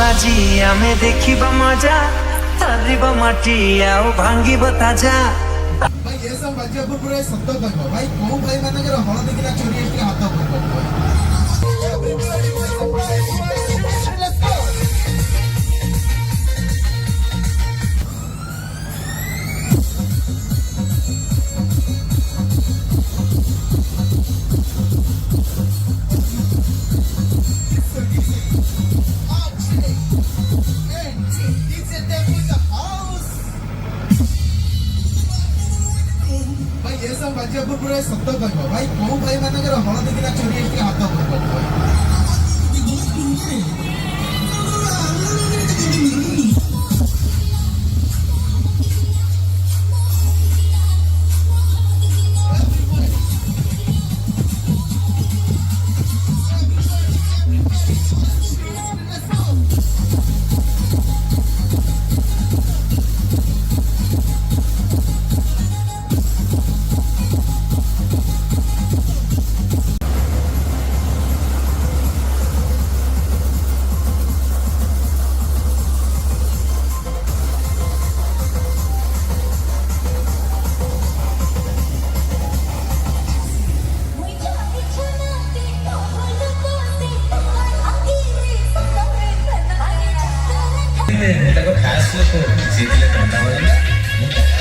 আজি ଆମେ ଦେଖିବା ମଜା ଚାଲିବ ମାଟି ଆଉ ଭାଙ୍ଗିବ ତାଜା। भाई ये सब बच्चे पूरे सत्य कहब भाई कौ भाई मानकर हलदी किना चोरी के हाथ कर ये सब बच्चे पूरे सत्य कहब भाई कौ भाई मानकर हलदी किना चोरी के हाथ कर ତାକୁ ଫାଷ୍ଟ ଲୋକ ସିଏ ଥିଲେ ଥଣ୍ଡା